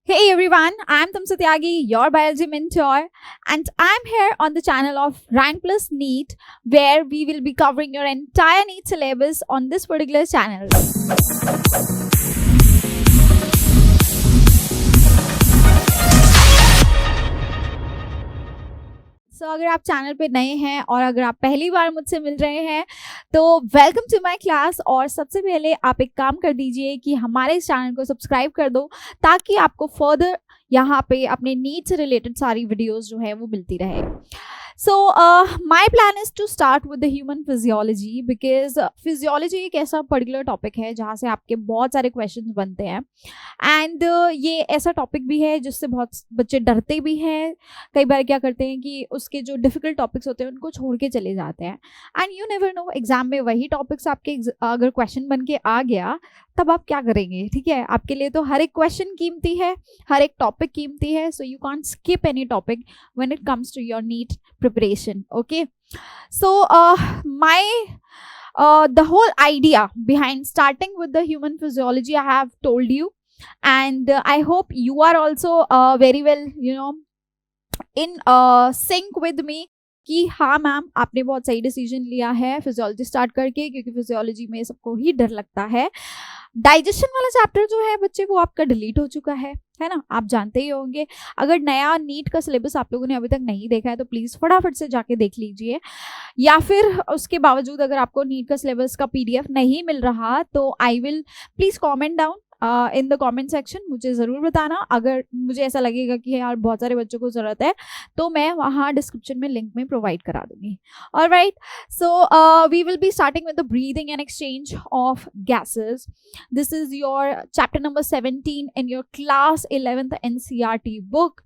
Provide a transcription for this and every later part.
Hey everyone, I'm Tamsa Tyagi, your biology mentor, and I'm here on the channel of Rank Plus NEET, where we will be covering your entire NEET syllabus on this particular channel. अगर आप channel पे नए हैं और अगर आप पहली बार मुझसे मिल रहे हैं तो वेलकम टू माय क्लास। और सबसे पहले आप एक काम कर दीजिए कि हमारे इस चैनल को सब्सक्राइब कर दो ताकि आपको फर्दर यहाँ पे अपने नीड से रिलेटेड सारी वीडियोस जो है वो मिलती रहे। So my plan is to start with the human physiology because physiology एक ऐसा पर्टिकुलर टॉपिक है जहाँ से आपके बहुत सारे क्वेश्चंस बनते हैं एंड ये ऐसा टॉपिक भी है जिससे बहुत बच्चे डरते भी हैं। कई बार क्या करते हैं कि उसके जो डिफिकल्ट टॉपिक्स होते हैं उनको छोड़ के चले जाते हैं and you never know exam में वही टॉपिक्स आपके अगर क्वेश्चन बन के आ गया तब आप क्या करेंगे। ठीक है, आपके लिए तो हर एक क्वेश्चन कीमती है, हर एक टॉपिक कीमती है, so you can't skip any topic when it comes to your NEET preparation. Okay, so the whole idea behind starting with the human physiology I have told you, and I hope you are also very well in sync with me कि हाँ ma'am आपने बहुत सही decision लिया है physiology start करके, क्योंकि physiology में सबको ही डर लगता है। डाइजेशन वाला चैप्टर जो है बच्चे वो आपका डिलीट हो चुका है ना, आप जानते ही होंगे। अगर नया नीट का सिलेबस आप लोगों ने अभी तक नहीं देखा है तो प्लीज़ फटाफट से जाके देख लीजिए, या फिर उसके बावजूद अगर आपको नीट का सिलेबस का PDF नहीं मिल रहा तो I will please comment down in the comment section, मुझे ज़रूर बताना। अगर मुझे ऐसा लगेगा कि यार बहुत सारे बच्चों को ज़रूरत है तो मैं वहाँ डिस्क्रिप्शन में लिंक में प्रोवाइड करा दूंगी। Alright, so we will be starting with the breathing and exchange of gases. This is your chapter number 17 in your class 11th NCERT book.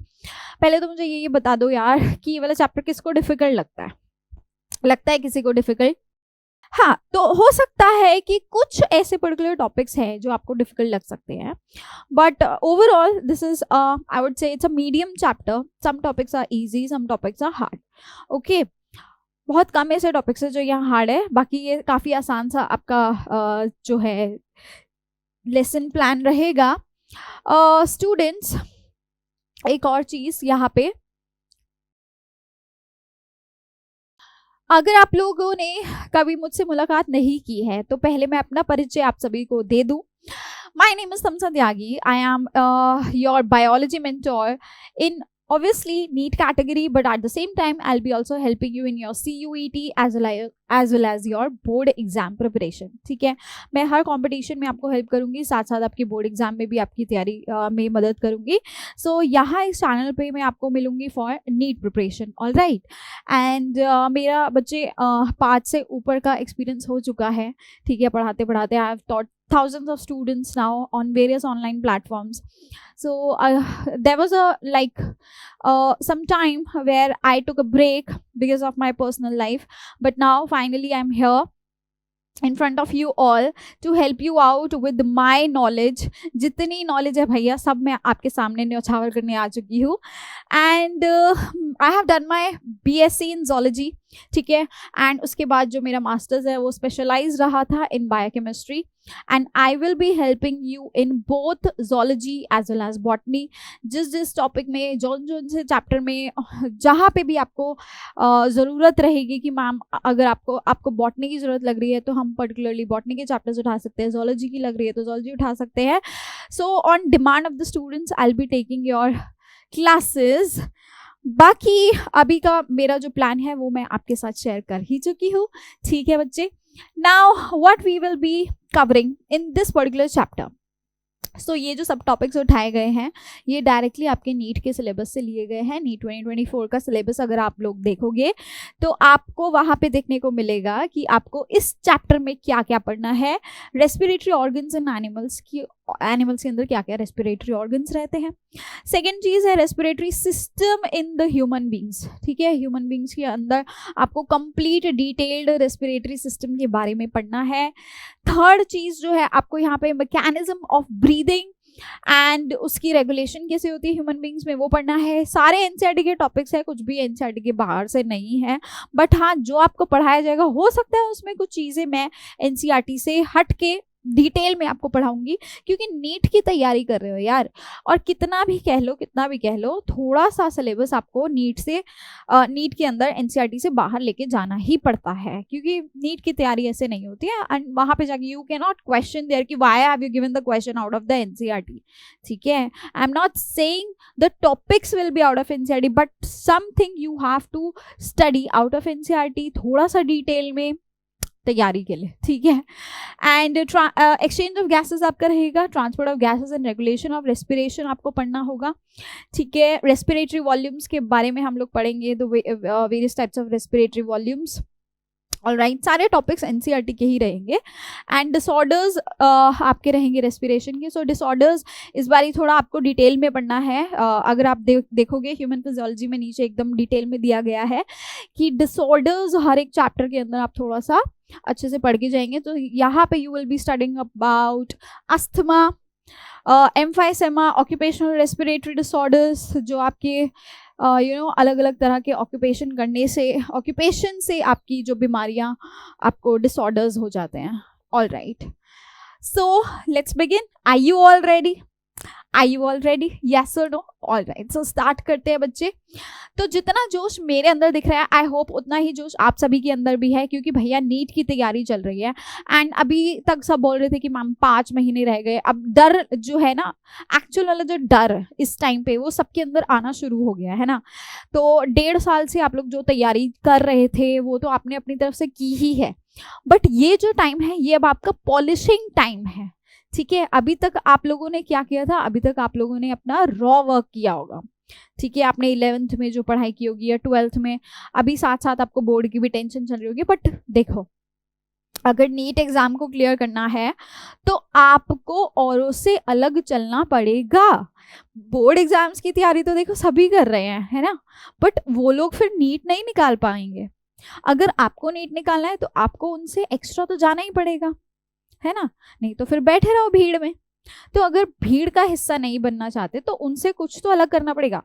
पहले तो मुझे ये बता दो यार कि ये वाला चैप्टर किसको डिफिकल्ट लगता है किसी को डिफिकल्ट? हाँ, तो हो सकता है कि कुछ ऐसे पर्टिकुलर टॉपिक्स हैं जो आपको डिफिकल्ट लग सकते हैं, but overall this is I would say it's a medium chapter. Some topics are easy, some topics are hard. Okay, बहुत कम ऐसे टॉपिक्स है जो यहाँ हार्ड है, बाकी ये काफ़ी आसान सा आपका जो है लेसन प्लान रहेगा। स्टूडेंट्स, एक और चीज़ यहाँ पे, अगर आप लोगों ने कभी मुझसे मुलाकात नहीं की है तो पहले मैं अपना परिचय आप सभी को दे दूं। My name is Tamsa Tyagi, I am your biology mentor in obviously NEET category, but at the same time I'll be also helping you in your CUET as well as your board exam preparation। ठीक है, मैं हर competition में आपको help करूंगी, साथ साथ आपकी board exam में भी आपकी तैयारी में मदद करूंगी। सो यहाँ इस चैनल पे मैं आपको मिलूंगी for NEET preparation. Alright, and मेरा बच्चे 5 से ऊपर का एक्सपीरियंस हो चुका है। ठीक है, पढ़ाते पढ़ाते I have taught thousands of students now on various online platforms. So there was some time where I took a break because of my personal life, but now finally I'm here in front of you all to help you out with my knowledge। जितनी knowledge है भैया सब मैं आपके सामने न्यौछावर करने आ चुकी हूँ। And I have done my BSc in zoology। ठीक है, एंड उसके बाद जो मेरा मास्टर्स है वो स्पेशलाइज रहा था in biochemistry, and I will be helping you in both zoology as well as botany. जिस टॉपिक में जोन से चैप्टर में जहाँ पे भी आपको ज़रूरत रहेगी कि मैम अगर आपको बॉटनी की ज़रूरत लग रही है तो हम पर्टिकुलरली बॉटनी के चैप्टर्स उठा सकते हैं, zoology की लग रही है तो zoology उठा सकते हैं। So on demand of the students I will be taking your classes. बाकी अभी का मेरा जो प्लान है वो मैं आपके साथ शेयर कर ही चुकी हूँ। ठीक है बच्चे, now what we will be covering in this particular chapter. So ये जो सब टॉपिक्स उठाए गए हैं ये डायरेक्टली आपके नीट के सिलेबस से लिए गए हैं। नीट 2024 का सिलेबस अगर आप लोग देखोगे तो आपको वहाँ पे देखने को मिलेगा कि आपको इस चैप्टर में क्या क्या पढ़ना है। रेस्पिरेटरी ऑर्गन्स इन एनिमल्स के अंदर क्या क्या रेस्पिरेटरी ऑर्गन्स रहते हैं। सेकेंड चीज़ है respiratory system in the human beings. ठीक है, ह्यूमन बींग्स के अंदर आपको कंप्लीट डिटेल्ड रेस्पिरेटरी सिस्टम के बारे में पढ़ना है। थर्ड चीज़ जो है आपको यहाँ पे मैकेनिज्म ऑफ ब्रीदिंग एंड उसकी रेगुलेशन कैसे होती है ह्यूमन बींग्स में वो पढ़ना है। सारे NCERT के टॉपिक्स है, कुछ भी NCERT के बाहर से नहीं है, बट हाँ जो आपको पढ़ाया जाएगा हो सकता है उसमें कुछ चीज़ें मैं NCERT से हट के डिटेल में आपको पढ़ाऊंगी, क्योंकि नीट की तैयारी कर रहे हो यार, और कितना भी कह लो थोड़ा सा सिलेबस आपको नीट के अंदर एनसीईआरटी से बाहर लेके जाना ही पड़ता है, क्योंकि नीट की तैयारी ऐसे नहीं होती है। एंड वहां पे जाके you can not question there कि why have you given the question out of the NCERT, ठीक है। I am not saying the topics will be out of NCERT, but something you have to study out of NCERT, थोड़ा सा detail में तैयारी के लिए, ठीक है। एंड एक्सचेंज ऑफ गैसेस आपका रहेगा, transport of gases and regulation of respiration आपको पढ़ना होगा, ठीक है। रेस्पिरेटरी वॉल्यूम्स के बारे में हम लोग पढ़ेंगे, तो various types of respiratory volumes, alright. सारे टॉपिक्स एनसीईआरटी के ही रहेंगे। एंड डिसऑर्डर्स आपके रहेंगे रेस्पिरेशन के। सो डिसऑर्डर्स इस बारी थोड़ा आपको डिटेल में पढ़ना है। अगर आप देखोगे ह्यूमन फिजियोलॉजी में नीचे एकदम डिटेल में दिया गया है कि डिसऑर्डर्स हर एक चैप्टर के अंदर आप थोड़ा सा अच्छे से पढ़ के जाएंगे। तो यहाँ पे you will be studying about asthma, emphysema, occupational respiratory disorders, जो आपके अलग अलग तरह के ऑक्यूपेशन से आपकी जो बीमारियां आपको डिसऑर्डर्स हो जाते हैं। All right, so let's begin. Are you all ready? Yes और no? All right, so start करते हैं बच्चे। तो जितना जोश मेरे अंदर दिख रहा है, आई होप उतना ही जोश आप सभी के अंदर भी है, क्योंकि भैया नीट की तैयारी चल रही है। एंड अभी तक सब बोल रहे थे कि मैम 5 महीने रह गए। अब डर जो है ना, एक्चुअल वाला जो डर इस टाइम पे वो सबके अंदर आना शुरू हो गया है ना। तो 1.5 साल से आप लोग जो तैयारी कर रहे थे वो तो आपने अपनी तरफ से की ही है, बट ये जो टाइम है ये अब आपका पॉलिशिंग टाइम है, ठीक है। अभी तक आप लोगों ने क्या किया था? अभी तक आप लोगों ने अपना रॉ वर्क किया होगा, ठीक है। आपने 11th में जो पढ़ाई की होगी या 12th में, अभी साथ साथ आपको बोर्ड की भी टेंशन चल रही होगी। बट देखो, अगर नीट एग्जाम को क्लियर करना है तो आपको औरों से अलग चलना पड़ेगा। बोर्ड एग्जाम्स की तैयारी तो देखो सभी कर रहे हैं, है ना, बट वो लोग फिर नीट नहीं निकाल पाएंगे। अगर आपको नीट निकालना है तो आपको उनसे एक्स्ट्रा तो जाना ही पड़ेगा, है ना, नहीं तो फिर बैठे रहो भीड़ में। तो अगर भीड़ का हिस्सा नहीं बनना चाहते तो उनसे कुछ तो अलग करना पड़ेगा।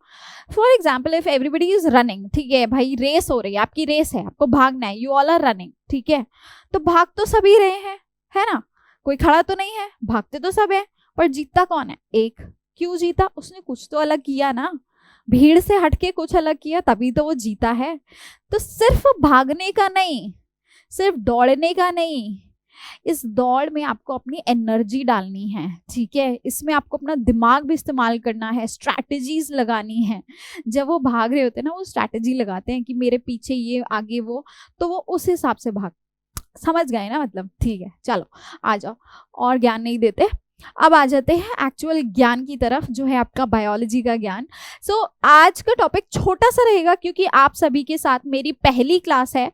For example, if everybody is running, ठीक है भाई, रेस हो रही है, आपकी रेस है, आपको भागना है, यू ऑल आर रनिंग, ठीक है, तो भाग तो सभी रहे हैं, है ना, कोई खड़ा तो नहीं है, भागते तो सब है, पर जीतता कौन है? एक। क्यों जीता? उसने कुछ तो अलग किया ना, भीड़ से हटके कुछ अलग किया, तभी तो वो जीता है। तो सिर्फ भागने का नहीं, सिर्फ दौड़ने का नहीं, इस दौड़ में आपको अपनी एनर्जी डालनी है, ठीक है। इसमें आपको अपना दिमाग भी इस्तेमाल करना है, स्ट्रैटेजीज लगानी है। जब वो भाग रहे होते हैं ना, वो स्ट्रैटेजी लगाते हैं कि मेरे पीछे ये, आगे वो, तो वो उस हिसाब से भाग, समझ गए ना मतलब, ठीक है। चलो आ जाओ, और ज्ञान नहीं देते, अब आ जाते हैं एक्चुअल ज्ञान की तरफ, जो है आपका बायोलॉजी का ज्ञान। सो आज का टॉपिक छोटा सा रहेगा, क्योंकि आप सभी के साथ मेरी पहली क्लास है,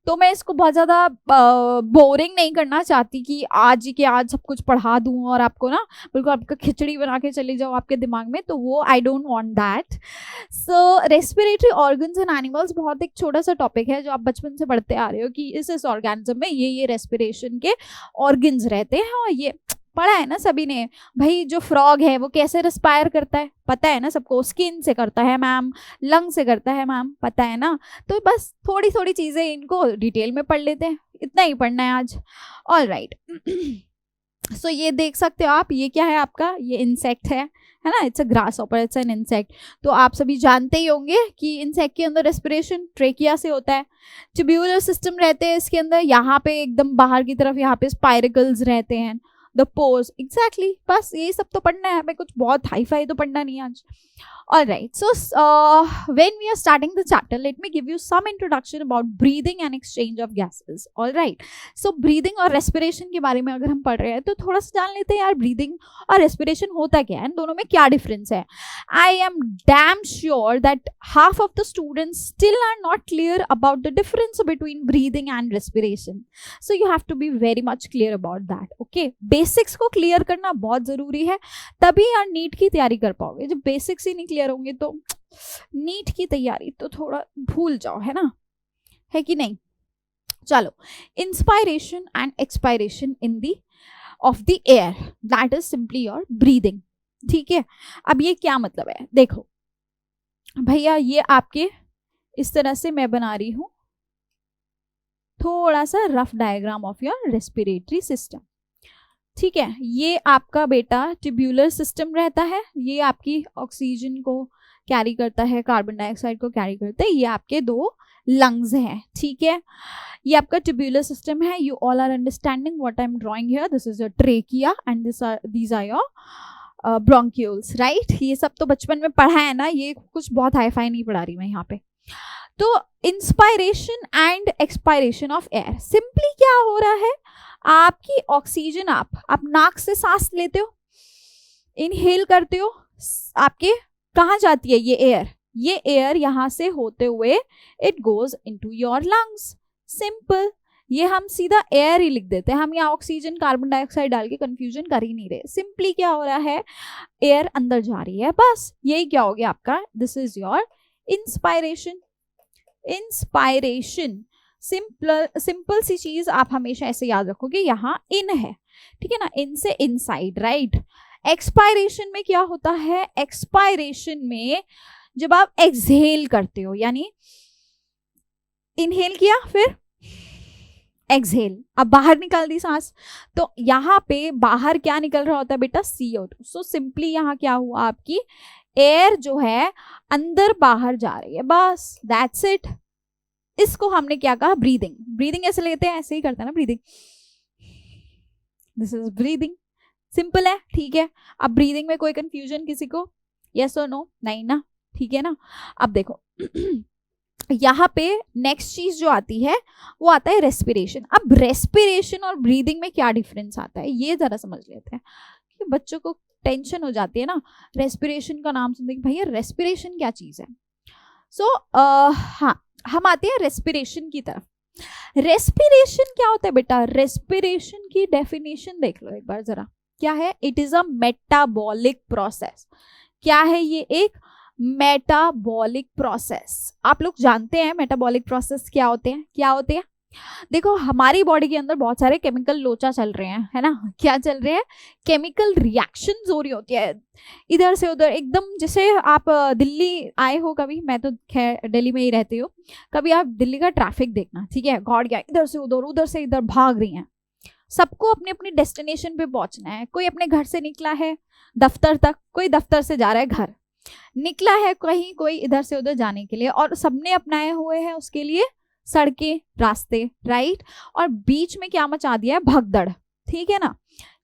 तो मैं इसको बहुत ज़्यादा बोरिंग नहीं करना चाहती कि आज सब कुछ पढ़ा दूं और आपको ना बिल्कुल आपका खिचड़ी बना के चले जाओ आपके दिमाग में, तो वो I don't want that. So respiratory organs in animals बहुत एक छोटा सा टॉपिक है, जो आप बचपन से पढ़ते आ रहे हो कि इस ऑर्गेनिज्म में ये रेस्पिरेशन के ऑर्गन्स रहते हैं, और ये पढ़ा है ना सभी ने। भाई जो फ्रॉग है वो कैसे रेस्पायर करता है, पता है ना सबको, स्किन से करता है मैम, लंग से करता है मैम, पता है ना। तो बस थोड़ी थोड़ी चीजें इनको डिटेल में पढ़ लेते हैं, इतना ही पढ़ना है आज। ऑल राइट, सो ये देख सकते हो आप, ये क्या है आपका? ये इंसेक्ट है ना, it's a grasshopper, it's an insect. तो आप सभी जानते ही होंगे कि इंसेक्ट के अंदर रेस्पिरेशन ट्रेकिया से होता है, ट्यूब्यूलर सिस्टम रहते हैं इसके अंदर, यहाँ पे एकदम बाहर की तरफ यहाँ पे स्पाइरिकल्स रहते हैं, द पोर्स, एग्जैक्टली। बस ये सब तो पढ़ना है हमें, कुछ बहुत हाई फाई तो पढ़ना नहीं आज। All right, so when we are starting the chapter, let me give you some introduction about breathing and exchange of gases. All right, so breathing और respiration के बारे में अगर हम पढ़ रहे हैं तो थोड़ा सा जान लेते हैं यार, breathing और respiration होता क्या है, दोनों में क्या difference है। I am damn sure that half of the students still are not clear about the difference between breathing and respiration. So you have to be very much clear about that. Okay, basics को clear करना बहुत ज़रूरी है, तभी यार NEET की तैयारी कर पाओगे। जब basics ही नहीं क्लियर होंगे तो नीट की तैयारी तो थोड़ा भूल जाओ, है ना, है कि नहीं। चलो, inspiration and expiration in the of the air, that is simply your breathing, ठीक है। अब ये क्या मतलब है, देखो भैया, ये आपके इस तरह से मैं बना रही हूं थोड़ा सा rough diagram of your respiratory system, ठीक है, ये आपका बेटा ट्यूब्यूलर सिस्टम रहता है, ये आपकी ऑक्सीजन को कैरी करता है, कार्बन डाइऑक्साइड को कैरी करता है, ये आपके 2 लंग्स हैं, ठीक है। ये आपका ट्यूब्यूलर सिस्टम है। You all are understanding what I am drawing here, this is your trachea and these are your bronchioles, right. ये सब तो बचपन में पढ़ा है ना, ये कुछ बहुत हाईफाई नहीं पढ़ा रही मैं यहाँ पे। तो inspiration and expiration of air, simply क्या हो रहा है, आपकी ऑक्सीजन आप नाक से सांस लेते हो, इनहेल करते हो, आपके कहाँ जाती है ये एयर यहाँ से होते हुए it goes into your lungs, simple. ये हम सीधा एयर ही लिख देते हैं, हम यहाँ ऑक्सीजन कार्बन डाइऑक्साइड डाल के कंफ्यूजन कर ही नहीं रहे। सिंपली क्या हो रहा है, एयर अंदर जा रही है, बस यही क्या हो गया आपका, this is your inspiration. Inspiration simple सी चीज आप हमेशा ऐसे याद रखोगे, यहाँ इन है, ठीक है ना, इन से इनसाइड, राइट। एक्सपायरेशन में क्या होता है, एक्सपायरेशन में जब आप एक्सहेल करते हो, यानी इनहेल किया फिर एक्सहेल, अब बाहर निकाल दी सांस, तो यहाँ पे बाहर क्या निकल रहा होता है बेटा, CO2। सो सिंपली यहाँ क्या हुआ, आपकी एयर जो है अंदर बाहर जा रही है, बस दैट्स इट। इसको हमने क्या कहा, ब्रीदिंग। ब्रीदिंग ऐसे लेते हैं, ऐसे ही करते हैं ना breathing, this is breathing, simple है, ठीक है। अब ब्रीदिंग में कोई कंफ्यूजन किसी को, यस और नो, नहीं ना, ठीक है ना। अब देखो यहाँ पे नेक्स्ट चीज जो आती है वो आता है रेस्पिरेशन। अब रेस्पिरेशन और ब्रीदिंग में क्या डिफरेंस आता है, ये जरा समझ लेते हैं, कि बच्चों को टेंशन हो जाती है ना, रेस्पिरेशन का नाम सुनते कि भैया रेस्पिरेशन क्या चीज है। सो हाँ, हम आते हैं रेस्पिरेशन की तरफ। रेस्पिरेशन क्या होता है बेटा, रेस्पिरेशन की डेफिनेशन देख लो एक बार जरा, क्या है, it is a metabolic process. क्या है ये, एक मेटाबॉलिक प्रोसेस। आप लोग जानते हैं मेटाबॉलिक प्रोसेस क्या होते हैं, क्या होते हैं। देखो हमारी बॉडी के अंदर बहुत सारे केमिकल लोचा चल रहे हैं, है ना, क्या चल रहे हैं, केमिकल रिएक्शंस हो रही होती है इधर से उधर, एकदम जैसे आप दिल्ली आए हो कभी, मैं तो खैर दिल्ली में ही रहती हूँ, कभी आप दिल्ली का ट्रैफिक देखना, ठीक है, गाड़ियाँ इधर से उधर भाग रही हैं, सबको अपनी अपनी डेस्टिनेशन पे पहुंचना है। कोई अपने घर से निकला है दफ्तर तक, कोई दफ्तर से जा रहा है घर, निकला है कहीं कोई इधर से उधर जाने के लिए, और सबने अपनाए हुए हैं उसके लिए सड़कें, रास्ते, राइट। और बीच में क्या मचा दिया है, भगदड़, ठीक है ना,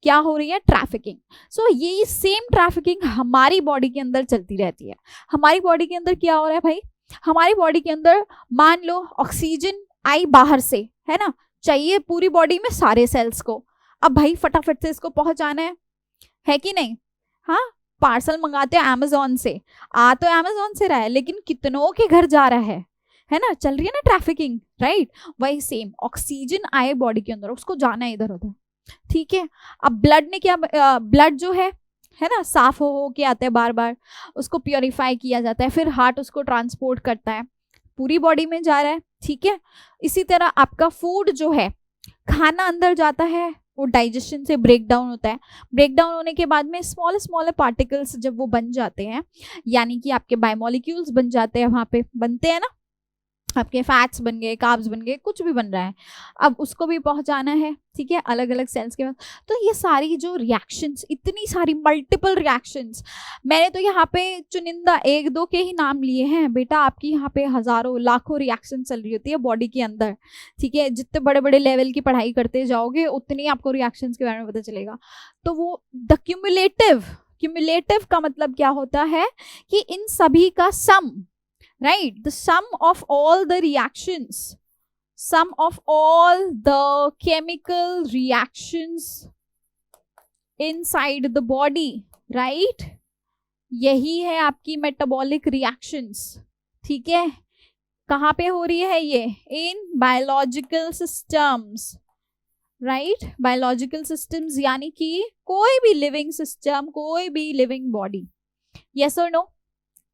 क्या हो रही है, ट्रैफिकिंग। सो ये सेम ट्रैफिकिंग हमारी बॉडी के अंदर चलती रहती है। हमारी बॉडी के अंदर क्या हो रहा है भाई, हमारी बॉडी के अंदर मान लो ऑक्सीजन आई बाहर से, है ना, चाहिए पूरी बॉडी में सारे सेल्स को, अब भाई फटाफट से इसको पहुंचाना है कि नहीं, हाँ, पार्सल मंगाते हैं अमेजोन से, आ तो अमेजोन से रहा है लेकिन कितनों के घर जा रहा है ना, चल रही है ना ट्रैफिकिंग, राइट। वही सेम ऑक्सीजन आए बॉडी के अंदर, उसको जाना है इधर उधर, ठीक है। अब ब्लड ने क्या, ब्लड जो है ना, साफ हो के आता है बार बार, उसको प्योरीफाई किया जाता है, फिर हार्ट उसको ट्रांसपोर्ट करता है, पूरी बॉडी में जा रहा है, ठीक है। इसी तरह आपका फूड जो है, खाना अंदर जाता है, वो डाइजेशन से ब्रेक डाउन होता है, ब्रेक डाउन होने के बाद में स्मॉल पार्टिकल्स जब वो बन जाते हैं, यानी कि आपके बायोमोलिक्यूल्स बन जाते हैं, वहां पे बनते हैं ना, आपके फैट्स बन गए, कार्ब्स बन गए, कुछ भी बन रहा है, अब उसको भी पहुंचाना है, ठीक है, अलग अलग सेल्स के पास। तो ये सारी जो रिएक्शंस, इतनी सारी मल्टीपल रिएक्शंस, मैंने तो यहाँ पे चुनिंदा 1-2 के ही नाम लिए हैं बेटा, आपकी यहाँ पे हजारों लाखों रिएक्शन चल रही होती है बॉडी के अंदर, ठीक है। जितने बड़े बड़े लेवल की पढ़ाई करते जाओगे उतनी आपको रिएक्शंस के बारे में पता चलेगा। तो वो द क्यूमुलेटिव का मतलब क्या होता है, कि इन सभी का सम, right, the sum of all the reactions, sum of all the chemical reactions inside the body, right, यही है आपकी metabolic reactions, ठीक है। कहाँ पे हो रही है ये, in biological systems, right, biological systems यानी कि कोई भी living system, कोई भी living body, yes or no,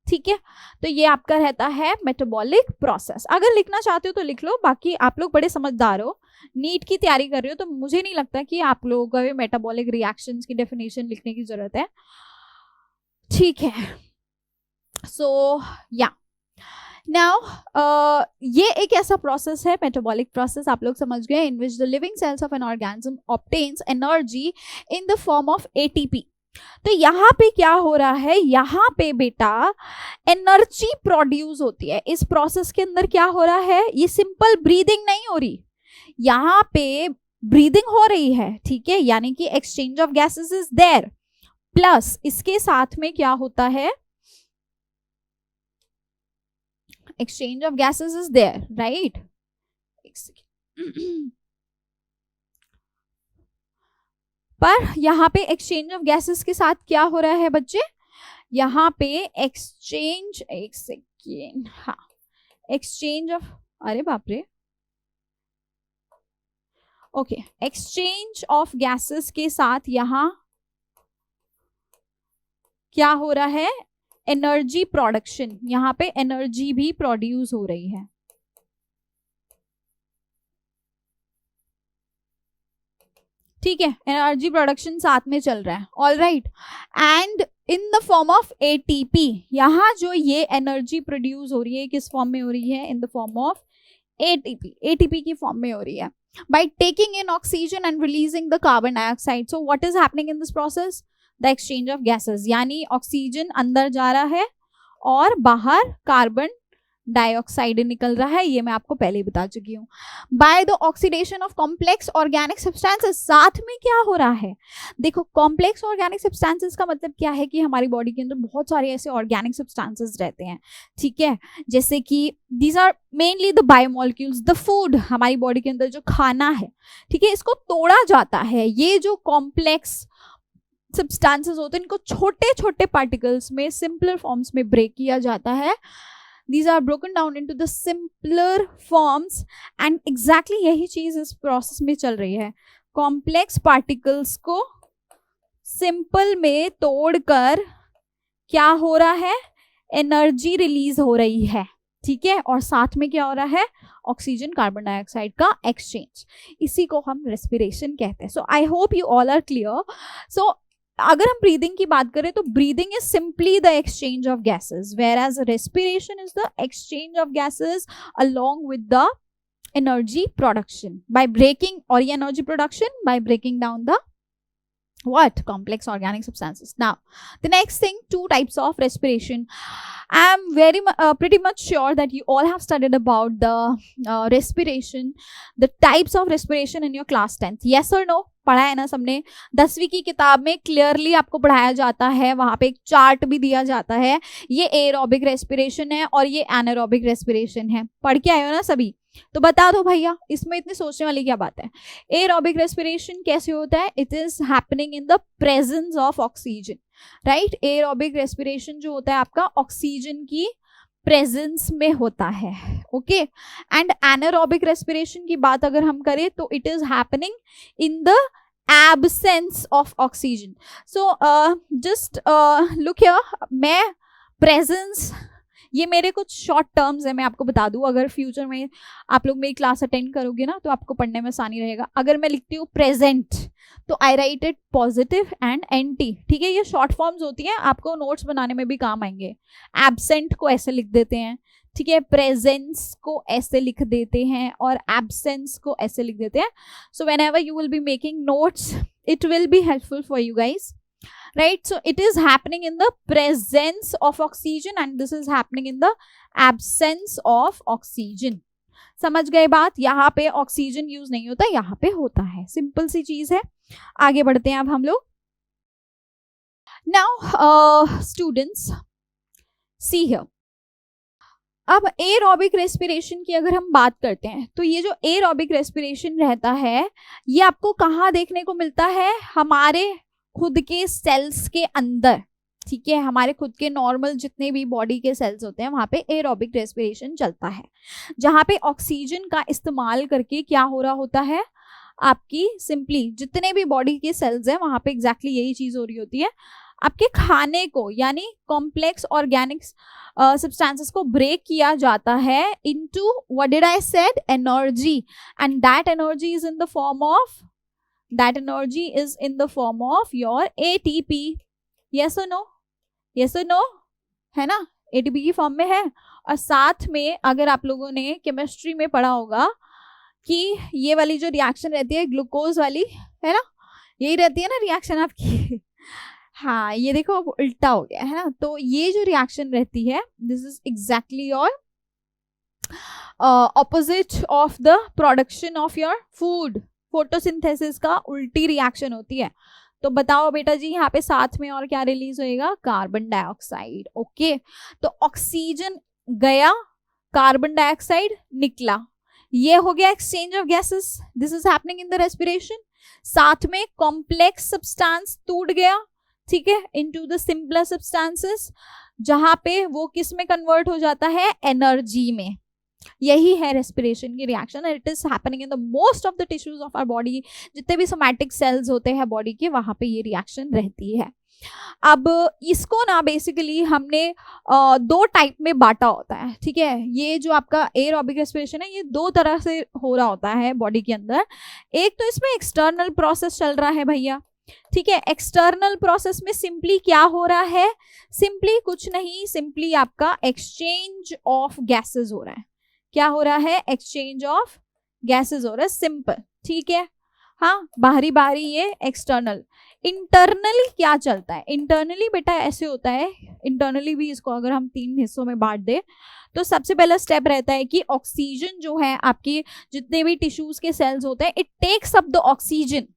ठीक है। तो ये आपका रहता है मेटाबॉलिक प्रोसेस। अगर लिखना चाहते हो तो लिख लो, बाकी आप लोग बड़े समझदार हो, नीट की तैयारी कर रहे हो, तो मुझे नहीं लगता कि आप लोगों को भी मेटाबॉलिक रिएक्शंस की डेफिनेशन लिखने की जरूरत है, ठीक है। सो या नाउ ये एक ऐसा प्रोसेस है, मेटाबॉलिक प्रोसेस, आप लोग समझ गए, in which the living cells of an organism obtains energy in the form of ATP. तो यहाँ पे क्या हो रहा है, यहाँ पे बेटा एनर्जी प्रोड्यूस होती है। इस प्रोसेस के अंदर क्या हो रहा है, ये सिंपल ब्रीदिंग नहीं हो रही, यहाँ पे ब्रीदिंग हो रही है, ठीक है, यानी कि exchange of gases is there, plus इसके साथ में क्या होता है, exchange of gases is there, right? पर यहाँ पे exchange of gases के साथ क्या हो रहा है बच्चे, यहाँ पे exchange, एक सेकेंड, हाँ, exchange of, अरे बाप रे, ओके, exchange of gases के साथ यहाँ क्या हो रहा है, एनर्जी प्रोडक्शन, यहाँ पे एनर्जी भी प्रोड्यूस हो रही है, ठीक है, एनर्जी प्रोडक्शन साथ में चल रहा है, all right, and in the form of ATP, यहाँ जो ये एनर्जी प्रोड्यूस हो रही है किस फॉर्म में हो रही है, इन the form of ATP, ATP की फॉर्म में हो रही है, by taking in oxygen and releasing the carbon dioxide. So what is happening in this process? The exchange of gases, यानी ऑक्सीजन अंदर जा रहा है और बाहर कार्बन डाइऑक्साइड निकल रहा है, ये मैं आपको पहले ही बता चुकी हूँ। By the oxidation of complex organic substances, साथ में क्या हो रहा है, देखो कॉम्प्लेक्स ऑर्गेनिक सब्सटेंसेस का मतलब क्या है कि हमारी बॉडी के अंदर बहुत सारे ऐसे ऑर्गेनिक सब्सटेंसेस रहते हैं, ठीक है, जैसे कि these are mainly the biomolecules, the food, हमारी बॉडी के अंदर जो खाना है, ठीक है, इसको तोड़ा जाता है, ये जो कॉम्प्लेक्स सब्सटेंसेस होते हैं इनको छोटे छोटे पार्टिकल्स में, सिंपलर फॉर्म्स में ब्रेक किया जाता है, these are broken down into the simpler forms, and exactly यही चीज इस प्रोसेस में चल रही है, कॉम्प्लेक्स पार्टिकल्स को सिंपल में तोड़कर क्या हो रहा है, एनर्जी रिलीज हो रही है, ठीक है, और साथ में क्या हो रहा है, ऑक्सीजन कार्बन डाइऑक्साइड का एक्सचेंज, इसी को हम रेस्पिरेशन कहते हैं। So I hope you all are clear. So अगर हम ब्रीदिंग की बात करें तो breathing is simply the exchange of gases, whereas respiration is the exchange of gases along with the energy production by breaking, और ये energy production by breaking down the what complex organic substances. Now the next thing, two types of respiration. I am very pretty much sure that you all have studied about the respiration, the types of respiration in your class 10th. Yes or no? पढ़ा है ना सबने, 10वीं की किताब में clearly आपको पढ़ाया जाता है, वहां पे एक चार्ट भी दिया जाता है, ये एरोबिक रेस्पिरेशन है और ये एनारोबिक रेस्पिरेशन है, पढ़ के आए हो ना सभी, तो बता दो भैया, इसमें इतनी सोचने वाली क्या बात है। एरोबिक रेस्पिरेशन कैसे होता है, it is happening in the presence of oxygen, right, aerobic respiration जो होता है आपका ऑक्सीजन की प्रेजेंस में होता है, ओके, एंड एनारोबिक रेस्पिरेशन की बात अगर हम करें तो it is happening in the absence of oxygen. So just look here, मैं प्रेजेंस, ये मेरे कुछ शॉर्ट टर्म्स है, मैं आपको बता दूं, अगर फ्यूचर में आप लोग मेरी क्लास अटेंड करोगे ना तो आपको पढ़ने में आसानी रहेगा। अगर मैं लिखती हूँ प्रेजेंट तो I write it positive and anti, ठीक है, ये शॉर्ट फॉर्म्स होती हैं, आपको नोट्स बनाने में भी काम आएंगे। एब्सेंट को ऐसे लिख देते हैं, ठीक है, प्रेजेंस को ऐसे लिख देते हैं और एब्सेंस को ऐसे लिख देते हैं। So when ever you will be making notes it will be helpful for you guys, right? So it is happening in the presence of oxygen and this is happening in the absence of oxygen. समझ गए बात, यहाँ पे oxygen use नहीं होता, यहाँ पे होता है, सिंपल सी चीज है। आगे बढ़ते हैं अब हम लोग। नाउ स्टूडेंट्स सी हियर, अब एरोबिक रेस्पिरेशन की अगर हम बात करते हैं तो ये जो एरोबिक रेस्पिरेशन रहता है ये आपको कहाँ देखने को मिलता है, हमारे खुद के सेल्स के अंदर, ठीक है, हमारे खुद के नॉर्मल जितने भी बॉडी के सेल्स होते हैं वहां पे एरोबिक रेस्पिरेशन चलता है, जहां पे ऑक्सीजन का इस्तेमाल करके क्या हो रहा होता है, आपकी सिंपली जितने भी बॉडी के सेल्स हैं वहां पे एग्जैक्टली यही चीज हो रही होती है, आपके खाने को यानी कॉम्प्लेक्स ऑर्गेनिक सब्सटेंसेस को ब्रेक किया जाता है into what did I said, energy, and that energy is in the form of, that energy is in the form of your ATP. Yes or no? Yes or no? है ना, ATP की form में है। और साथ में अगर आप लोगों ने केमिस्ट्री में पढ़ा होगा कि ये वाली जो रिएक्शन रहती है ग्लूकोज वाली, है ना, यही रहती है ना रिएक्शन आपकी हाँ, ये देखो अब उल्टा हो गया है ना। तो ये जो रिएक्शन रहती है, this is exactly your opposite of the production of your food. Photosynthesis का उल्टी रिएक्शन होती है। तो बताओ बेटा जी, यहाँ पे साथ में और क्या रिलीज होएगा? Carbon dioxide. ओके, तो ऑक्सीजन गया, कार्बन डाइऑक्साइड निकला, ये हो गया exchange of gases. This is happening in the respiration. साथ में कॉम्प्लेक्स सब्सटेंस टूट गया, ठीक है, इनटू द सिंपलर सब्सटेंसेस, जहां पे वो किस में कन्वर्ट हो जाता है? एनर्जी में। यही है रेस्पिरेशन की reaction, and it is happening in the most of the tissues of our body. जितने भी सोमैटिक सेल्स होते हैं बॉडी के, वहां पे ये रिएक्शन रहती है। अब इसको ना बेसिकली हमने दो टाइप में बांटा होता है, ठीक है। ये जो आपका एरोबिक रेस्पिरेशन है, ये दो तरह से हो रहा होता है बॉडी के अंदर। एक तो इसमें एक्सटर्नल प्रोसेस चल रहा है भैया, ठीक है। एक्सटर्नल प्रोसेस में सिंपली क्या हो रहा है? सिंपली कुछ नहीं, सिंपली आपका एक्सचेंज ऑफ गैसेस हो रहा है। क्या हो रहा है? एक्सचेंज ऑफ गैसेस हो रहा है, सिंपल, ठीक है। हाँ, बाहरी बाहरी ये एक्सटर्नल। इंटरनली क्या चलता है? इंटरनली बेटा ऐसे होता है, इंटरनली भी इसको अगर हम 3 हिस्सों में बांट दे, तो सबसे पहला स्टेप रहता है कि ऑक्सीजन जो है आपकी जितने भी टिश्यूज के सेल्स होते हैं, it takes up the oxygen.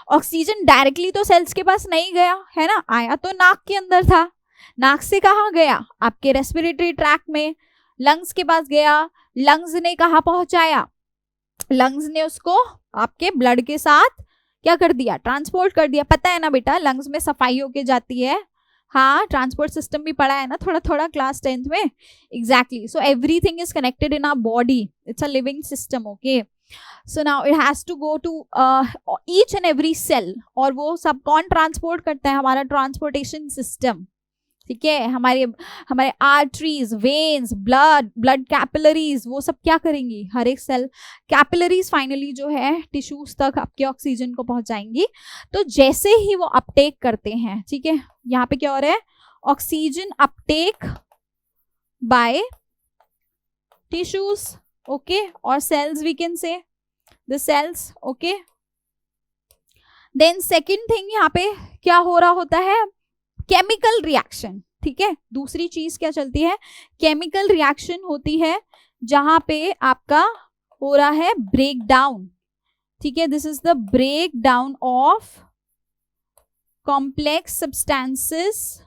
Oxygen directly तो सेल्स के पास नहीं गया है ना, आया तो नाक के अंदर था। नाक से कहाँ गया? आपके रेस्पिरेटरी ट्रैक में, लंग्स के पास गया। लंग्स ने कहाँ पहुंचाया? लंग्स ने उसको आपके ब्लड के साथ क्या कर दिया? ट्रांसपोर्ट कर दिया। पता है ना बेटा, लंग्स में सफाई होके जाती है। हाँ, ट्रांसपोर्ट सिस्टम भी पढ़ा है ना थोड़ा थोड़ा क्लास 10th में। Exactly, so everything is connected in our body, it's a living system. Okay, so now it has to go to each and every cell, और वो सब कौन ट्रांसपोर्ट करता है? हमारा ट्रांसपोर्टेशन सिस्टम, ठीक है। हमारे आर्टरीज, वेन्स, ब्लड कैपिलरीज, वो सब क्या करेंगी? हर एक सेल कैपिलरीज फाइनली जो है टिश्यूज तक आपके ऑक्सीजन को पहुंचाएंगी। तो जैसे ही वो अपटेक करते हैं, ठीक है, यहाँ पे क्या हो रहा है? Oxygen uptake by tissues, okay, और cells, we can say the cells, okay. Then second thing यहाँ पे क्या हो रहा होता है? केमिकल रिएक्शन, ठीक है। दूसरी चीज क्या चलती है? केमिकल रिएक्शन होती है, जहां पे आपका हो रहा है ब्रेक डाउन, ठीक है। This is the break down of complex substances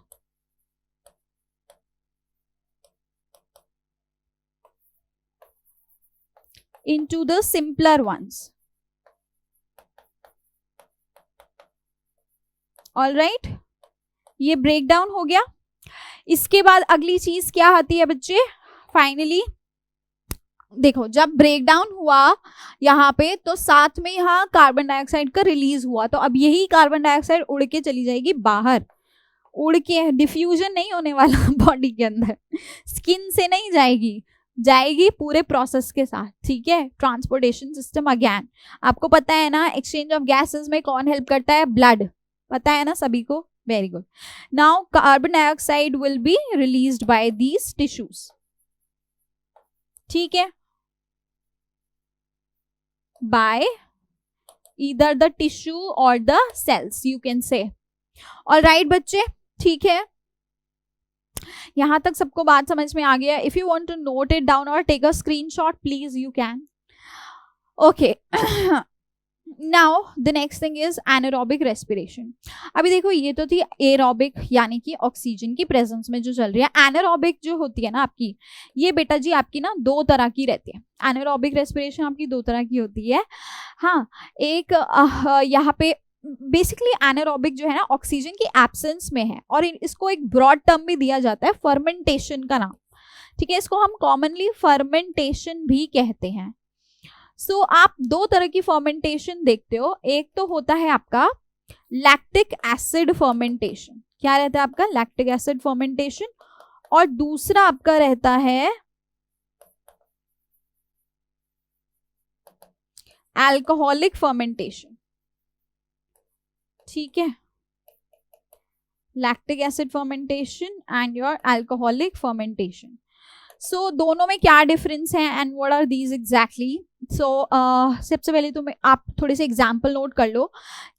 into the simpler ones. Alright, ये ब्रेकडाउन हो गया। इसके बाद अगली चीज क्या आती है बच्चे? फाइनली देखो, जब ब्रेकडाउन हुआ यहाँ पे, तो साथ में यहाँ कार्बन डाइऑक्साइड का रिलीज हुआ। तो अब यही कार्बन डाइऑक्साइड उड़ के चली जाएगी बाहर, उड़ के, डिफ्यूजन नहीं होने वाला बॉडी के अंदर, स्किन से नहीं जाएगी, जाएगी पूरे प्रोसेस के साथ, ठीक है। ट्रांसपोर्टेशन सिस्टम अगेन आपको पता है ना, एक्सचेंज ऑफ गैसेस में कौन हेल्प करता है? ब्लड, पता है ना सभी को। Very good. Now carbon dioxide will be released by these tissues. ठीक है, by either the tissue or the cells, you can say. All right बच्चे, ठीक है, यहां तक सबको बात समझ में आ गया? If you want to note it down or take a screenshot, please you can. Okay. Now the next thing is anaerobic respiration. अभी देखो, ये तो थी एरोबिक, यानी कि ऑक्सीजन की प्रेजेंस में जो चल रही है। एनारोबिक जो होती है ना आपकी, ये बेटा जी आपकी ना 2 तरह की रहती है। एनारोबिक रेस्पिरेशन आपकी 2 तरह की होती है। हाँ, एक यहाँ पे बेसिकली एनारोबिक जो है ना, ऑक्सीजन की एब्सेंस में है, और इसको एक ब्रॉड टर्म भी दिया जाता है, फर्मेंटेशन का नाम, ठीक है। इसको हम कॉमनली फर्मेंटेशन भी कहते हैं। सो आप 2 तरह की फर्मेंटेशन देखते हो। एक तो होता है आपका लैक्टिक एसिड फर्मेंटेशन। क्या रहता है आपका? Lactic acid fermentation. और दूसरा आपका रहता है अल्कोहलिक फर्मेंटेशन, ठीक है। Lactic acid fermentation and your alcoholic fermentation. So दोनों में क्या डिफरेंस है and what are these exactly. So सबसे पहले तो आप थोड़े से एग्जाम्पल नोट कर लो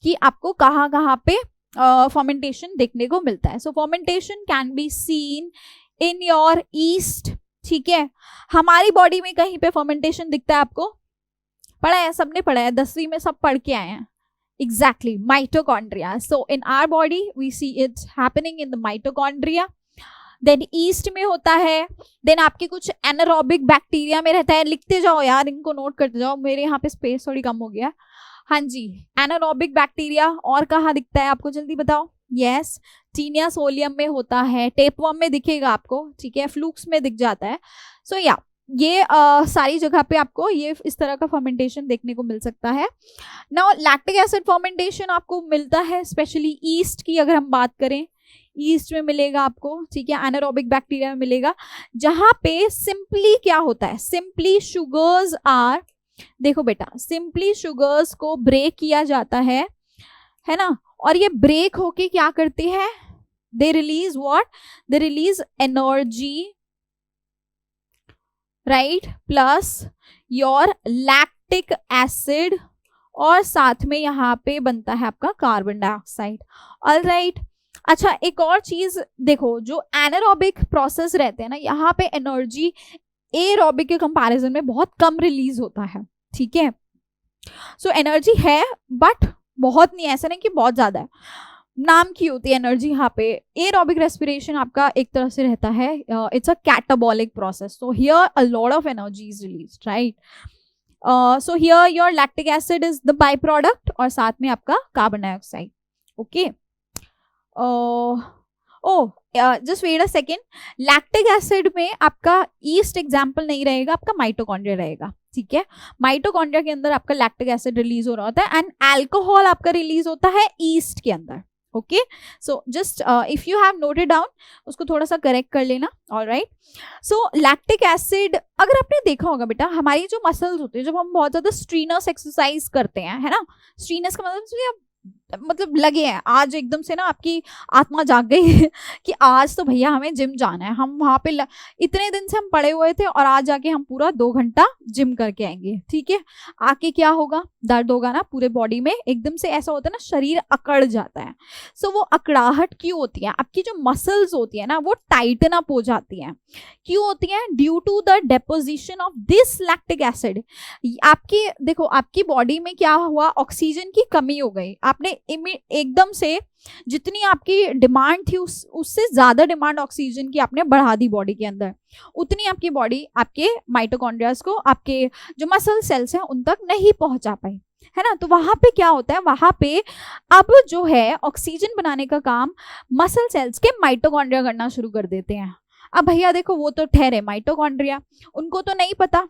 कि आपको कहाँ कहाँ पे फर्मेंटेशन देखने को मिलता है. So fermentation can be seen in your yeast. ठीक है, हमारी बॉडी में कहीं पे फर्मेंटेशन दिखता है आपको? पढ़ा है, सबने पढ़ा है, 10वीं में सब पढ़ के आए हैं. Exactly, mitochondria. So in our body we see it's happening in the mitochondria. Then yeast में होता है. देन आपके कुछ एनारोबिक बैक्टीरिया में रहता है. लिखते जाओ यार, इनको नोट करते जाओ, मेरे यहाँ पे स्पेस थोड़ी कम हो गया. हाँ जी, एनारोबिक बैक्टीरिया. और कहाँ दिखता है आपको, जल्दी बताओ. यस, टीनिया सोलियम में होता है, टेपवर्म में दिखेगा आपको. ठीक है, फ्लूक्स में दिख जाता है. सो या ये सारी जगह पे आपको ये इस तरह का फर्मेंटेशन देखने को मिल सकता है. नाउ लैक्टिक एसिड फर्मेंटेशन आपको मिलता है स्पेशली ईस्ट की अगर हम बात करें, ईस्ट में मिलेगा आपको. ठीक है, एनारोबिक बैक्टीरिया में मिलेगा, जहां पे सिंपली क्या होता है, सिंपली शुगर्स आर, देखो बेटा, सिंपली शुगर्स को ब्रेक किया जाता है ना. और ये ब्रेक होके क्या करती है, they release what, they release energy, right, plus your lactic acid, और साथ में यहाँ पे बनता है आपका कार्बन डाइऑक्साइड. ऑलराइट. अच्छा, एक और चीज देखो, जो एनारोबिक प्रोसेस रहते हैं ना, यहाँ पे एनर्जी एरोबिक के कंपैरिजन में बहुत कम रिलीज होता है. ठीक है, सो एनर्जी है बट बहुत नहीं, ऐसा नहीं कि बहुत ज्यादा है. नाम की होती है एनर्जी यहाँ पे. एरोबिक रेस्पिरेशन आपका एक तरह से रहता है, it's a catabolic process. So here a lot of energy is released, right. So here your lactic acid is the by product, और साथ में आपका carbon dioxide. Okay, just wait a second. Lactic acid में आपका east example नहीं रहेगा, आपका mitochondria रहेगा. ठीक है, माइटोकॉन्ड्रिया के अंदर आपका लैक्टिक एसिड रिलीज हो रहा होता है एंड अल्कोहल आपका रिलीज होता है ईस्ट के अंदर. Okay, so just if you have noted down, उसको थोड़ा सा करेक्ट कर लेना. ऑलराइट. सो लैक्टिक एसिड, अगर आपने देखा होगा बेटा, हमारी जो मसल्स होते हैं, जब हम बहुत ज्यादा स्ट्रीनर्स एक्सरसाइज करते हैं, है ना, स्ट्रीनर्स का मतलब लगे हैं, आज एकदम से ना आपकी आत्मा जाग गई कि आज तो भैया हमें जिम जाना है. हम वहां पे इतने दिन से हम पड़े हुए थे और आज जाके हम पूरा 2 घंटा जिम करके आएंगे. ठीक है, आके क्या होगा, दर्द होगा ना पूरे बॉडी में, एकदम से ऐसा होता है ना, शरीर अकड़ जाता है. सो वो अकड़ाहट क्यों होती है, आपकी जो मसल्स होती है ना वो टाइटन अप हो जाती हैं. क्यों होती है, due to the deposition of this lactic acid. आपकी देखो, आपकी बॉडी में क्या हुआ, ऑक्सीजन की कमी हो गई. आपने एकदम से जितनी आपकी डिमांड थी उससे ज्यादा डिमांड ऑक्सीजन की आपने बढ़ा दी बॉडी के अंदर. उतनी आपकी बॉडी आपके माइटोकॉन्ड्रियाज को, आपके जो मसल सेल्स हैं, उन तक नहीं पहुंचा पाई, है ना. तो वहां पे क्या होता है, वहां पे अब जो है ऑक्सीजन बनाने का काम मसल सेल्स के माइटोकॉन्ड्रिया करना शुरू कर देते हैं. अब भैया देखो, वो तो ठहरे माइटोकॉन्ड्रिया, उनको तो नहीं पता,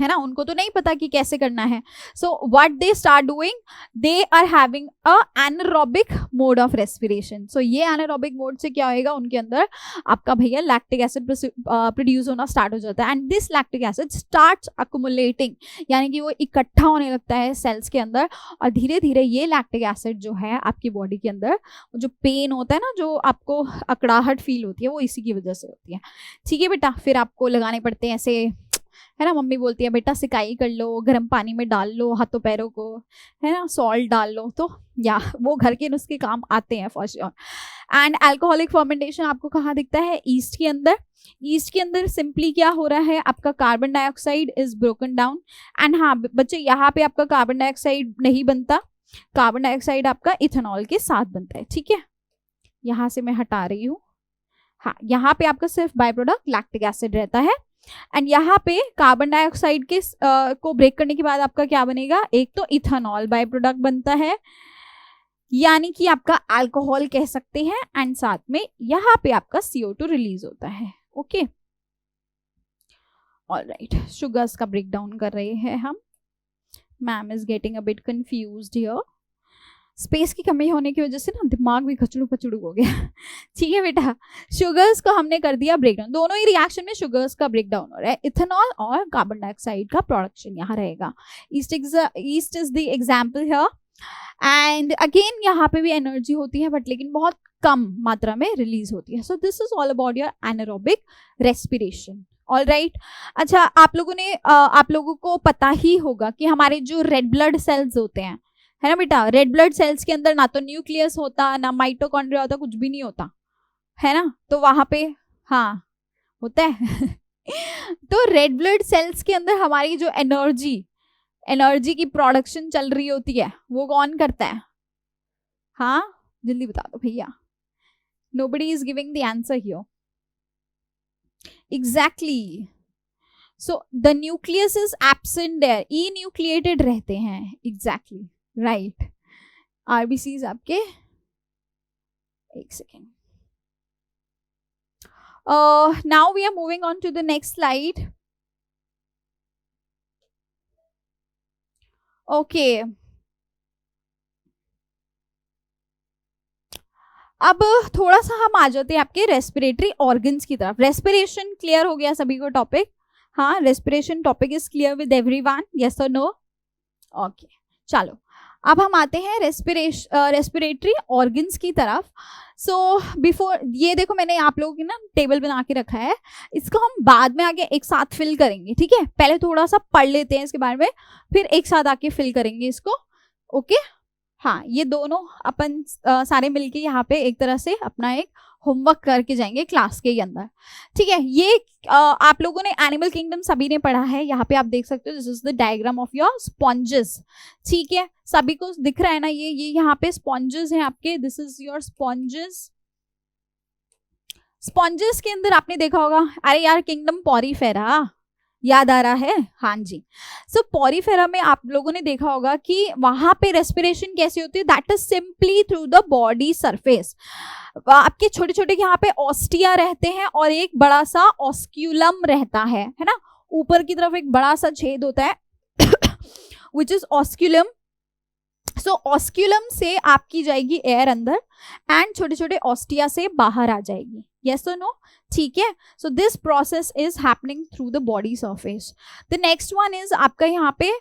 है ना, उनको तो नहीं पता कि कैसे करना है. So what they start doing, they are having a anaerobic mode of respiration. So ये एनारोबिक मोड से क्या होएगा, उनके अंदर आपका भैया लैक्टिक एसिड प्रोड्यूस होना स्टार्ट हो जाता है and this lactic acid starts accumulating, यानी कि वो इकट्ठा होने लगता है सेल्स के अंदर. और धीरे धीरे ये लैक्टिक एसिड जो है आपकी बॉडी के अंदर, जो पेन होता है ना, जो आपको अकड़ाहट फील होती है, वो इसी की वजह से होती है. ठीक है बेटा, फिर आपको लगाने पड़ते हैं ऐसे, है ना, मम्मी बोलती है बेटा सिकाई कर लो, गर्म पानी में डाल लो हाथों पैरों को, है ना, सॉल्ट डाल लो. तो या वो घर के नुस्खे काम आते हैं for sure. And alcoholic fermentation आपको कहाँ दिखता है, ईस्ट के अंदर. ईस्ट के अंदर सिंपली क्या हो रहा है, आपका carbon dioxide is broken down. And हाँ बच्चे, यहाँ पे आपका कार्बन डाइऑक्साइड नहीं बनता, कार्बन डाइऑक्साइड आपका इथेनॉल के साथ बनता है. ठीक है, यहाँ से मैं हटा रही हूँ. हाँ, यहाँ पे आपका सिर्फ बाय प्रोडक्ट लैक्टिक एसिड रहता है. एंड यहाँ पे कार्बन डाइऑक्साइड के को ब्रेक करने के बाद आपका क्या बनेगा, एक तो इथेनॉल बाय प्रोडक्ट बनता है, यानी कि आपका अल्कोहल कह सकते हैं. एंड साथ में यहाँ पे आपका CO2 रिलीज होता है. Okay, alright. शुगर्स का ब्रेक डाउन कर रहे हैं हम. Ma'am is getting a bit confused here. Space की कमी होने की वजह से ना दिमाग भी खचड़ू पचड़ू हो गया. ठीक है बेटा, शुगर्स को हमने कर दिया ब्रेकडाउन. दोनों ही रिएक्शन में शुगर्स का ब्रेकडाउन हो रहा है. इथेनॉल और कार्बन डाइऑक्साइड का प्रोडक्शन यहाँ रहेगा. East is the example here. And again यहाँ पे भी एनर्जी होती है बट लेकिन बहुत कम मात्रा में रिलीज होती है. So this is all about your anaerobic respiration. All right. अच्छा, आप लोगों को पता ही होगा कि हमारे जो रेड ब्लड सेल्स होते हैं, है ना बेटा, रेड ब्लड सेल्स के अंदर ना तो न्यूक्लियस होता, ना माइटोकॉन्ड्रिया होता, कुछ भी नहीं होता, है ना. तो वहां पे हाँ होता है. तो रेड ब्लड सेल्स के अंदर हमारी जो एनर्जी की प्रोडक्शन चल रही होती है वो कौन करता है? हाँ जल्दी बता दो भैया. Nobody is giving the answer here. Exactly. So the nucleus is absent there, enucleated रहते हैं. Exactly right. आरबीसीज आपके, एक second. Now we are moving on to the next slide. Okay. अब थोड़ा सा हम आ जाते हैं आपके रेस्पिरेटरी ऑर्गन्स की तरफ. रेस्पिरेशन क्लियर हो गया सभी को टॉपिक? हाँ, respiration topic is clear with everyone, yes और नो? ओके, चलो अब हम आते हैं रेस्पिरेटरी ऑर्गन्स की तरफ. सो बिफोर ये देखो, मैंने आप लोगों की ना टेबल बना के रखा है, इसको हम बाद में आगे एक साथ फिल करेंगे, ठीक है. पहले थोड़ा सा पढ़ लेते हैं इसके बारे में, फिर एक साथ आके फिल करेंगे इसको. ओके हाँ, ये दोनों अपन सारे मिलके यहाँ पे एक तरह से अपना एक होमवर्क करके जाएंगे क्लास के अंदर, ठीक है. ये आप लोगों ने एनिमल किंगडम सभी ने पढ़ा है. यहाँ पे आप देख सकते हो, this is the diagram of your sponges, ठीक है. सभी को दिख रहा है ना, ये यहाँ पे स्पॉन्जेस हैं आपके. This is your sponges. Sponges के अंदर आपने देखा होगा, अरे यार किंगडम पॉरीफेरा याद आ रहा है? हाँ जी. सो पॉरीफेरा में आप लोगों ने देखा होगा कि वहां पे रेस्पिरेशन कैसे होती है, that is simply through the body surface. आपके छोटे छोटे यहाँ पे ऑस्टिया रहते हैं और एक बड़ा सा ऑस्क्यूलम रहता है ना. ऊपर की तरफ एक बड़ा सा छेद होता है which is osculum. So osculum से आपकी जाएगी एयर अंदर एंड छोटे छोटे ऑस्टिया से बाहर आ जाएगी. यस और नो? ठीक है. So this process is happening through the body surface. The next one is आपका यहाँ पे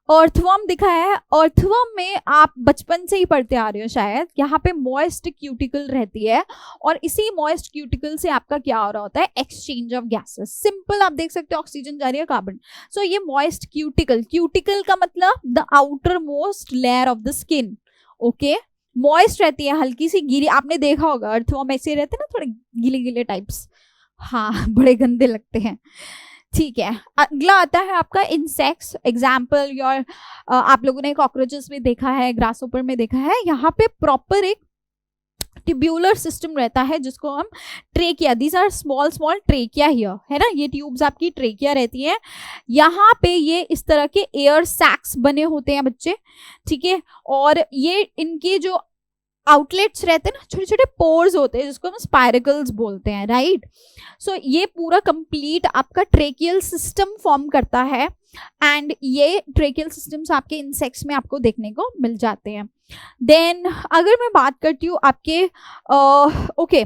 अर्थवर्म दिखाया है. अर्थवर्म में आप बचपन से ही पढ़ते आ रहे हो शायद. यहाँ पे मॉइस्ट क्यूटिकल रहती है और इसी मॉइस्ट क्यूटिकल से आपका क्या हो रहा होता है? Exchange of gases. सिंपल, आप देख सकते हो ऑक्सीजन जा रही है, कार्बन. सो ये मॉइस्ट क्यूटिकल का मतलब the outer most layer of the skin. Okay, moist रहती है, हल्की सी गीली. आपने देखा होगा अर्थवर्म ऐसे रहते हैं ना, थोड़े गीले गीले टाइप्स. हाँ, बड़े गंदे लगते हैं. ठीक है. अगला आता है आपका इंसेक्ट्स. एग्जाम्पल योर आप लोगों ने कॉकरोचेस में देखा है, ग्रासहोपर में देखा है. यहाँ पे प्रॉपर एक ट्यूब्यूलर सिस्टम रहता है जिसको हम trachea, these are small small trachea here, है ना. ये ट्यूब्स आपकी ट्रेकिया रहती है. यहाँ पे ये इस तरह के एयर सैक्स बने होते हैं बच्चे, ठीक है. और ये इनके जो आउटलेट्स रहते हैं ना, छोटे छोटे पोर्स होते हैं जिसको हम स्पाइरकल्स बोलते हैं, राइट. सो ये पूरा कंप्लीट आपका ट्रेकियल सिस्टम फॉर्म करता है एंड ये ट्रेकियल सिस्टम्स आपके इंसेक्ट्स में आपको देखने को मिल जाते हैं. देन अगर मैं बात करती हूँ आपके ओके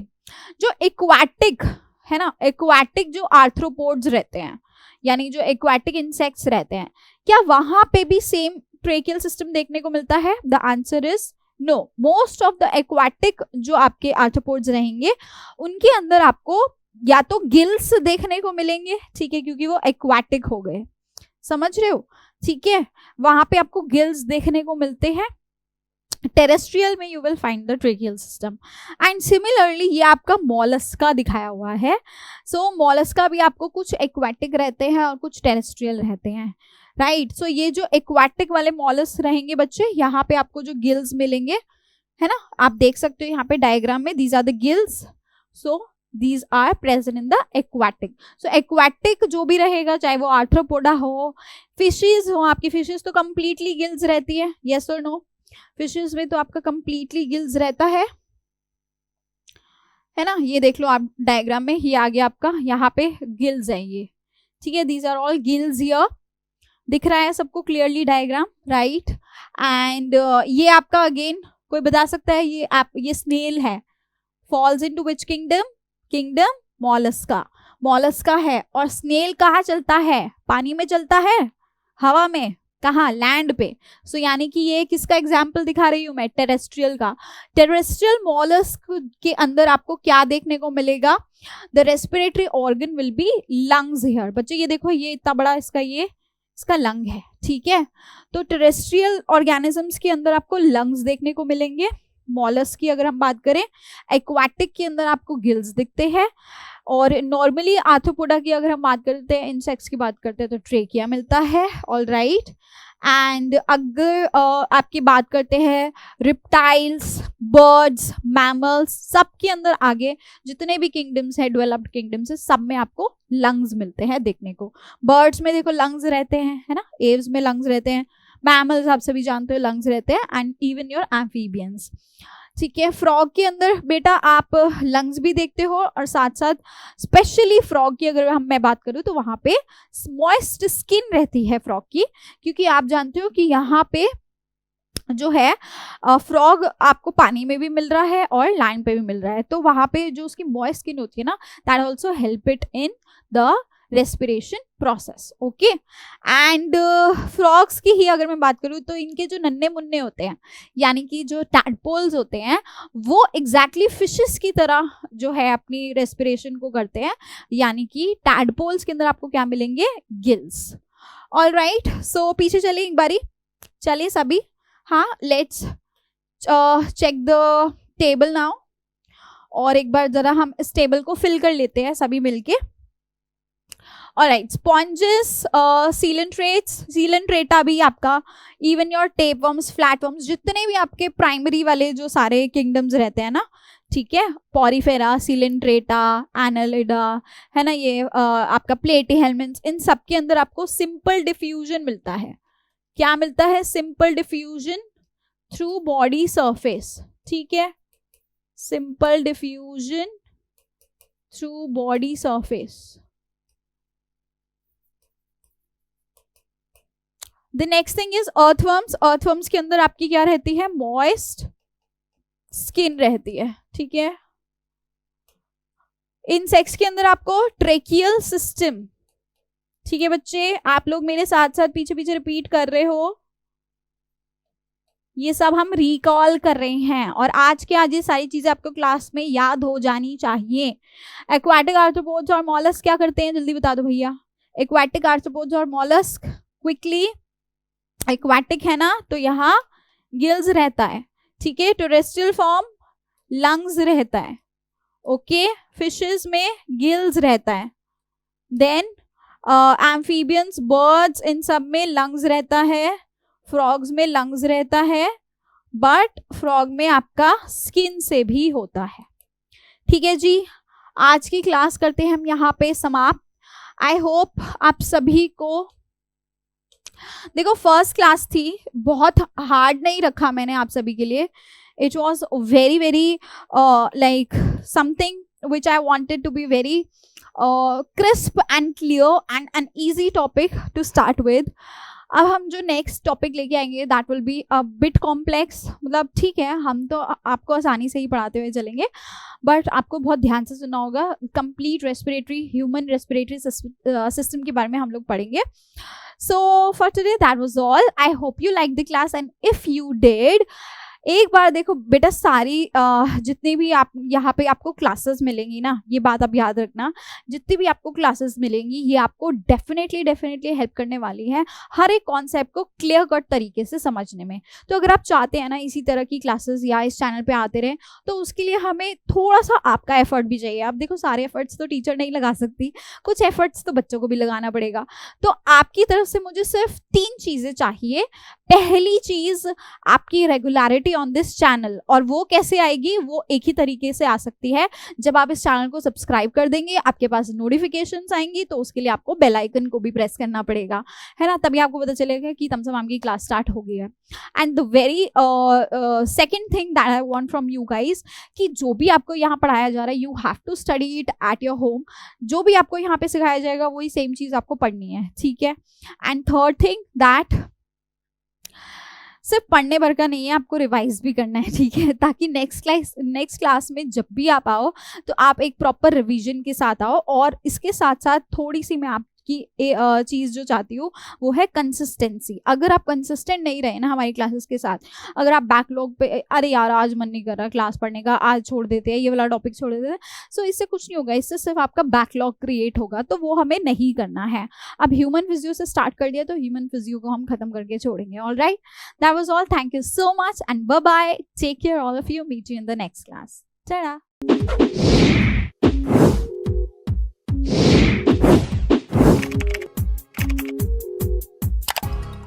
जो एक्वाटिक है ना, एक्वाटिक जो आर्थ्रोपोड्स रहते हैं, यानी जो एक्वाटिक इंसेक्ट्स रहते हैं, क्या वहां पे भी सेम ट्रेकियल सिस्टम देखने को मिलता है? The answer is no. Most of the aquatic जो आपके आर्थ्रोपोड्स रहेंगे उनके अंदर आपको या तो गिल्स देखने को मिलेंगे, ठीक है, क्योंकि वो एक्वाटिक हो गए, समझ रहे हो, ठीक है. वहां पे आपको गिल्स देखने को मिलते हैं. टेरेस्ट्रियल में you will find the tracheal system. And similarly ये आपका मॉलस्का दिखाया हुआ है. सो मॉलस्का भी आपको कुछ एक्वाटिक रहते हैं और कुछ टेरेस्ट्रियल रहते हैं, राइट. सो ये जो एक्वाटिक वाले मॉलस्क रहेंगे बच्चे, यहाँ पे आपको जो गिल्स मिलेंगे, है ना, आप देख सकते हो यहाँ पे डायग्राम में, these are the gills. So these are present in the aquatic. So aquatic जो भी रहेगा, चाहे वो आर्थ्रोपोडा हो, फिशेस हो, आपकी फिशेस तो completely गिल्स रहती है, yes or no? फिशेस में तो आपका completely गिल्स रहता है ना. ये देख लो आप डायग्राम में, ये आ गया आपका, यहाँ पे गिल्स है ये, ठीक है. these are all gills here. दिख रहा है सबको क्लियरली डायग्राम, राइट. एंड ये आपका अगेन कोई बता सकता है ये स्नेल है, falls into which kingdom? Kingdom Mollusca. Mollusca है. और स्नेल कहाँ चलता है? पानी में चलता है, हवा में? कहाँ, लैंड पे। सो यानी कि ये किसका एग्जाम्पल दिखा रही हूँ मैं, टेरेस्ट्रियल का। टेरेस्ट्रियल मॉलस्क के अंदर आपको क्या देखने को मिलेगा, the respiratory organ will be lungs here. बच्चे ये देखो, ये इतना बड़ा इसका लंग है, ठीक है। तो टेरेस्ट्रियल ऑर्गेनिजम्स के अंदर आपको लंग्स देखने को मिलेंगे। मॉलस्क की अगर हम बात करें, एक्वाटिक के अंदर आपको गिल्स दिखते हैं, और नॉर्मली आर्थ्रोपोडा की अगर हम बात करते हैं, इंसेक्ट्स की बात करते हैं, तो ट्रेकिया मिलता है। All right. एंड अगर आपकी बात करते हैं रिप्टाइल्स, बर्ड्स, मैमल्स, सब के अंदर आगे जितने भी किंगडम्स है, डेवलप्ड किंगडम्स है, सब में आपको लंग्स मिलते हैं देखने को। बर्ड्स में देखो लंग्स रहते हैं, है ना, एव्स में लंग्स रहते हैं, मैमल्स आप सभी जानते हो लंग्स रहते हैं, एंड इवन योर एम्फीबियंस, ठीक है। फ्रॉग के अंदर बेटा आप लंग्स भी देखते हो, और साथ साथ स्पेशली फ्रॉग की अगर मैं बात करूँ तो वहां पे मॉइस्ट स्किन रहती है फ्रॉग की, क्योंकि आप जानते हो कि यहाँ पे जो है फ्रॉग आपको पानी में भी मिल रहा है और लैंड पे भी मिल रहा है, तो वहां पे जो उसकी मॉइस्ट स्किन होती है ना, that also help it in the respiration process. Okay. And frogs की ही अगर मैं बात करूँ तो इनके जो नन्हे मुन्ने होते हैं, यानी कि जो टैडपोल्स होते हैं, वो एग्जैक्टली फिशेस की तरह जो है अपनी रेस्पिरेशन को करते हैं, यानी कि टैडपोल्स के अंदर आपको क्या मिलेंगे, गिल्स। All right. सो पीछे चलिए एक बारी, चलिए सभी, हाँ, let's check the table now, और एक बार जरा हम इस टेबल को फिल कर लेते हैं सभी मिलके। ऑलराइट, स्पॉन्जेस, सीलेंट्रेटा भी आपका, इवन योर टेपवर्म्स, फ्लैटवर्म्स, जितने भी आपके प्राइमरी वाले जो सारे किंगडम्स रहते हैं ना, ठीक है, पॉरीफेरा, सीलेंट्रेटा, एनालिडा, है ना, ये आपका प्लेटीहेल्मिन्थ्स, इन सब के अंदर आपको सिंपल डिफ्यूजन मिलता है। क्या मिलता है, simple diffusion through body surface, ठीक है, simple diffusion through body surface. The next thing is earthworms. Earthworms के अंदर आपकी क्या रहती है, मॉइस्ट स्किन रहती है, ठीक है। इंसेक्ट्स के अंदर आपको ट्रेकियल सिस्टम, ठीक है बच्चे, आप लोग मेरे साथ साथ पीछे पीछे रिपीट कर रहे हो, ये सब हम रिकॉल कर रहे हैं, और आज के आज ये सारी चीजें आपको क्लास में याद हो जानी चाहिए। एक्वाटिक आर्थ्रोपोड्स और मॉलस्क क्या करते हैं, जल्दी बता दो भैया। एक्वाटिक आर्थ्रोपोड्स और मॉलस्क, क्विकली, एक्वाटिक है ना, तो यहाँ गिल्स रहता है, ठीक है। टेरेस्ट्रियल फॉर्म लंग्स रहता है, ओके। फिशेस में गिल्स रहता है, देन एम्फीबियंस, बर्ड्स, इन सब में लंग्स रहता है, फ्रॉग्स में लंग्स रहता है, बट फ्रॉग में आपका स्किन से भी होता है, ठीक है जी। आज की क्लास करते हैं हम यहाँ पे समाप्त। आई होप आप सभी को, देखो फर्स्ट क्लास थी, बहुत हार्ड नहीं रखा मैंने आप सभी के लिए, it was very very like something which I wanted to be very crisp and clear and an easy topic to start with. अब हम जो नेक्स्ट टॉपिक लेके आएंगे that will be a bit complex, मतलब ठीक है हम तो आपको आसानी से ही पढ़ाते हुए चलेंगे, बट आपको बहुत ध्यान से सुनना होगा। Complete respiratory, human respiratory system के बारे में हम लोग पढ़ेंगे। So for today that was all. I hope you like the class, and if you did, एक बार देखो बेटा, सारी जितनी भी आप यहाँ पे आपको क्लासेस मिलेंगी ना, ये बात आप याद रखना, जितनी भी आपको क्लासेस मिलेंगी ये आपको डेफिनेटली हेल्प करने वाली है हर एक कॉन्सेप्ट को क्लियर कट तरीके से समझने में। तो अगर आप चाहते हैं ना इसी तरह की क्लासेस या इस चैनल पे आते रहे, तो उसके लिए हमें थोड़ा सा आपका एफर्ट भी चाहिए। आप देखो सारे एफर्ट्स तो टीचर नहीं लगा सकती, कुछ एफर्ट्स तो बच्चों को भी लगाना पड़ेगा। तो आपकी तरफ से मुझे सिर्फ 3 चीजें चाहिए। पहली चीज, आपकी रेगुलरिटी ऑन दिस चैनल, और वो कैसे आएगी, वो एक ही तरीके से आ सकती है, जब आप इस चैनल को सब्सक्राइब कर देंगे, आपके पास नोटिफिकेशंस आएंगी, तो उसके लिए आपको बेल आइकन को भी प्रेस करना पड़ेगा, है ना, तभी आपको पता चलेगा कि तमसम मैम की क्लास स्टार्ट हो गई है। And the very second thing that I want from you guys, कि जो भी आपको यहाँ पढ़ाया जा रहा है, you have to study it at your home. जो भी आपको यहाँ पे सिखाया जाएगा वही सेम चीज आपको पढ़नी है, ठीक है। एंड थर्ड थिंग दैट सिर्फ पढ़ने भर का नहीं है, आपको रिवाइज भी करना है, ठीक है, ताकि नेक्स्ट क्लास में जब भी आप आओ तो आप एक प्रॉपर रिवीजन के साथ आओ। और इसके साथ साथ थोड़ी सी मैं की चीज़ जो चाहती हूँ वो है कंसिस्टेंसी। अगर आप कंसिस्टेंट नहीं रहे ना हमारी क्लासेस के साथ, अगर आप बैकलॉग पे अरे यार आज मन नहीं कर रहा क्लास पढ़ने का, आज छोड़ देते हैं, ये वाला टॉपिक छोड़ देते हैं, सो इससे कुछ नहीं होगा, इससे सिर्फ आपका बैकलॉग क्रिएट होगा, तो वो हमें नहीं करना है। अब ह्यूमन फिजियो से स्टार्ट कर दिया तो ह्यूमन फिजियो को हम खत्म करके छोड़ेंगे। Alright, that was all, thank you so much and bye bye, take care all of you, meet you in the next class, Tata.